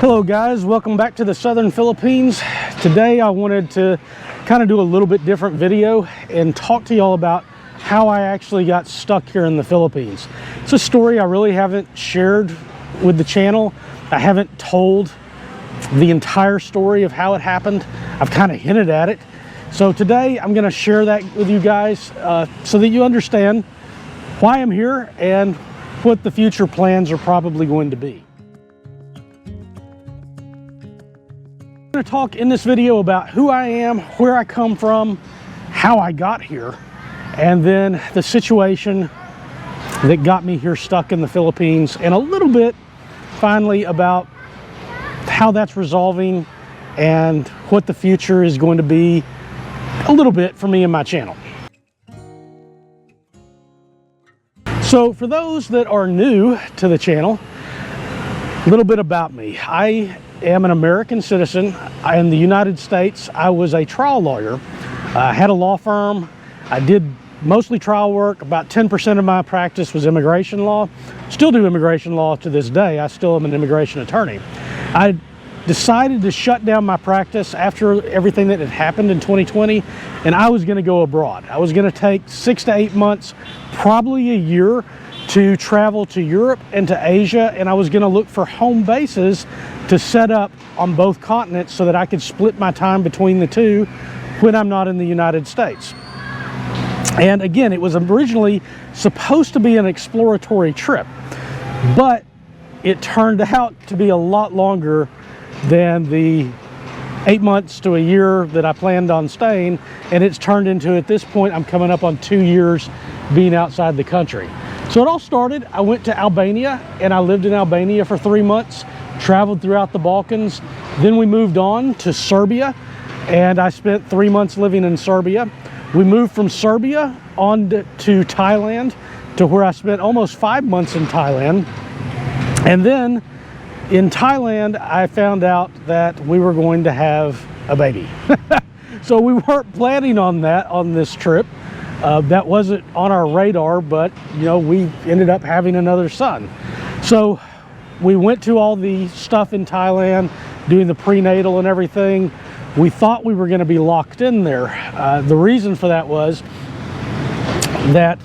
Hello guys, welcome back to the southern Philippines. Today I wanted to kind of do a little bit different video and talk to y'all about how I actually got stuck here in the Philippines. It's a story I really haven't shared with the channel. I haven't told the entire story of how it happened. I've kind of hinted at it. So today I'm going to share that with you guys so that you understand why I'm here and what the future plans are probably going to be. I'm going to talk in this video about who I am, where I come from, how I got here, and then the situation that got me here stuck in the Philippines, and a little bit finally about how that's resolving and what the future is going to be a little bit for me and my channel. So for those that are new to the channel, a little bit about me. I am an American citizen. In the United States, I was a trial lawyer. I had a law firm. I did mostly trial work. About 10% of my practice was immigration law. Still do immigration law to this day. I still am an immigration attorney. I decided to shut down my practice after everything that had happened in 2020, and I was going to go abroad. I was going to take 6 to 8 months, probably a year, to travel to Europe and to Asia, and I was going to look for home bases to set up on both continents so that I could split my time between the two when I'm not in the United States. And again, it was originally supposed to be an exploratory trip, but it turned out to be a lot longer than the 8 months to a year that I planned on staying, and it's turned into, at this point, I'm coming up on 2 years being outside the country. So it all started, I went to Albania, and I lived in Albania for 3 months, traveled throughout the Balkans. Then we moved on to Serbia, and I spent 3 months living in Serbia. We moved from Serbia on to Thailand, to where I spent almost 5 months in Thailand. And then in Thailand, I found out that we were going to have a baby. So we weren't planning on that on this trip. That wasn't on our radar, but you know, we ended up having another son. So we went to all the stuff in Thailand, doing the prenatal and everything. We thought we were going to be locked in there. The reason for that was that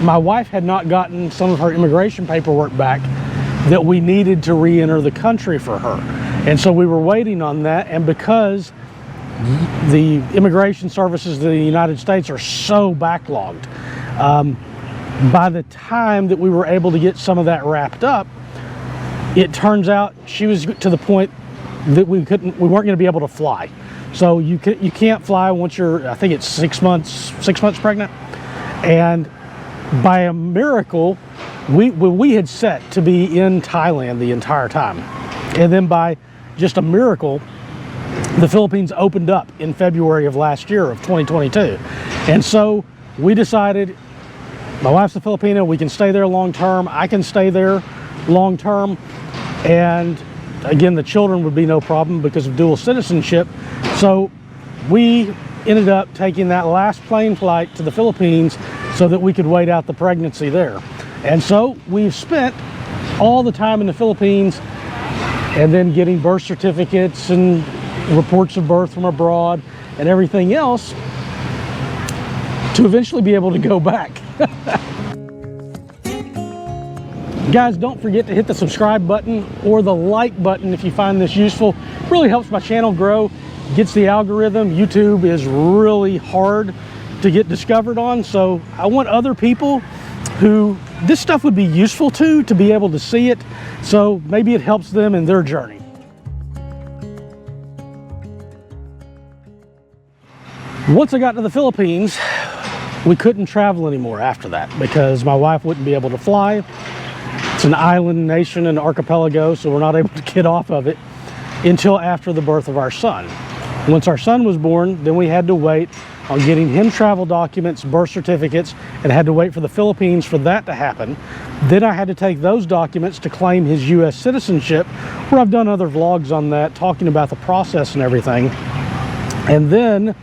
my wife had not gotten some of her immigration paperwork back that we needed to re-enter the country for her. And so we were waiting on that, and because the immigration services in the United States are so backlogged, by the time that we were able to get some of that wrapped up, it turns out she was to the point that we weren't going to be able to fly. So you can't fly once you're, I think it's 6 months pregnant. And by a miracle, we had set to be in Thailand the entire time. And then by just a miracle, the Philippines opened up in February of last year of 2022. And so we decided, my wife's a Filipina, we can stay there long term, I can stay there long term, and again, the children would be no problem because of dual citizenship. So we ended up taking that last plane flight to the Philippines so that we could wait out the pregnancy there. And so we've spent all the time in the Philippines and then getting birth certificates and reports of birth from abroad and everything else to eventually be able to go back. Guys, don't forget to hit the subscribe button or the like button if you find this useful. It really helps my channel grow, gets the algorithm. YouTube is really hard to get discovered on, so I want other people who this stuff would be useful to be able to see it, so maybe it helps them in their journey. Once I got to the Philippines, we couldn't travel anymore after that because my wife wouldn't be able to fly. It's an island nation, an archipelago, so we're not able to get off of it until after the birth of our son. Once our son was born, then we had to wait on getting him travel documents, birth certificates, and had to wait for the Philippines for that to happen. Then I had to take those documents to claim his U.S. citizenship, where I've done other vlogs on that, talking about the process and everything. And then,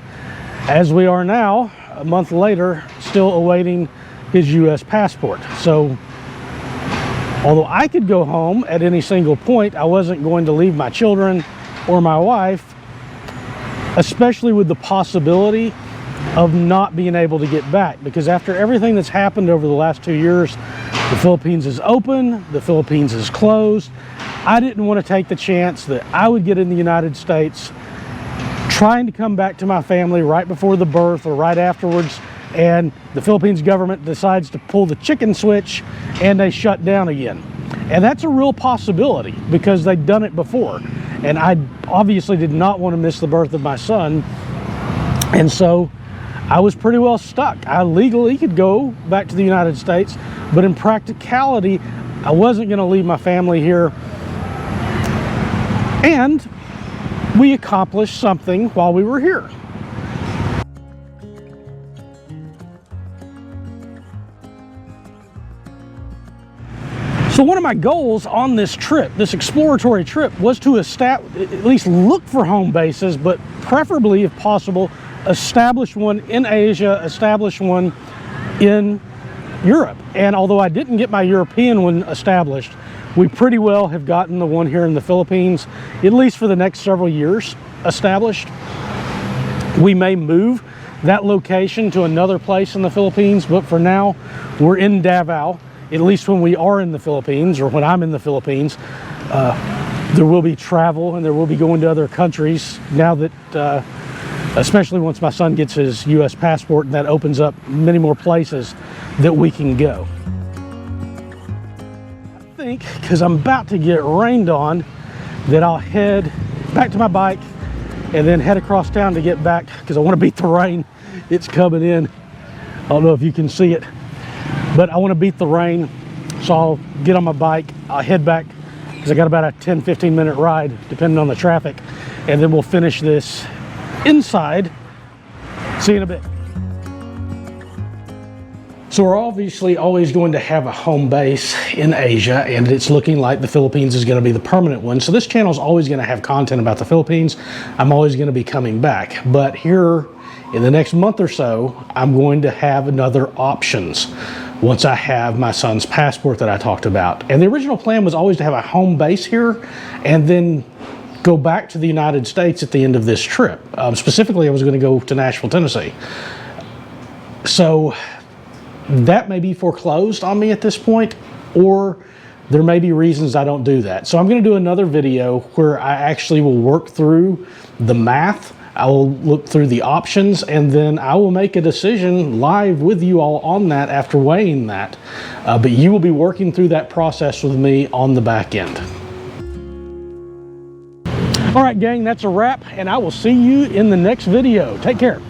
as we are now, a month later, still awaiting his U.S. passport. So Although I could go home at any single point, I wasn't going to leave my children or my wife, especially with the possibility of not being able to get back. Because after everything that's happened over the last 2 years, the Philippines is open, the Philippines is closed. I didn't want to take the chance that I would get in the United States trying to come back to my family right before the birth or right afterwards, and the Philippines government decides to pull the chicken switch and they shut down again. And that's a real possibility because they've done it before. And I obviously did not want to miss the birth of my son. And so I was pretty well stuck. I legally could go back to the United States, but in practicality, I wasn't going to leave my family here. And we accomplished something while we were here. So one of my goals on this trip, this exploratory trip, was to at least look for home bases, but preferably, if possible, establish one in Asia, establish one in Europe. And although I didn't get my European one established, we pretty well have gotten the one here in the Philippines, at least for the next several years, established. We may move that location to another place in the Philippines, but for now, we're in Davao. At least when we are in the Philippines, or when I'm in the Philippines, there will be travel and there will be going to other countries now that, especially once my son gets his U.S. passport, and that opens up many more places that we can go. I think, because I'm about to get rained on, that I'll head back to my bike and then head across town to get back, because I want to beat the rain. It's coming in. I don't know if you can see it, but I want to beat the rain, so I'll get on my bike, I'll head back, because I got about a 10-15 minute ride, depending on the traffic, and then we'll finish this inside. See you in a bit. So we're obviously always going to have a home base in Asia, and it's looking like the Philippines is going to be the permanent one. So this channel is always going to have content about the Philippines. I'm always going to be coming back, but here in the next month or so, I'm going to have another options once I have my son's passport that I talked about. And the original plan was always to have a home base here and then go back to the United States at the end of this trip. Specifically, I was going to go to Nashville, Tennessee. So that may be foreclosed on me at this point, or there may be reasons I don't do that. So I'm going to do another video where I actually will work through the math. I will look through the options, and then I will make a decision live with you all on that after weighing that. But you will be working through that process with me on the back end. All right, gang, that's a wrap, and I will see you in the next video. Take care.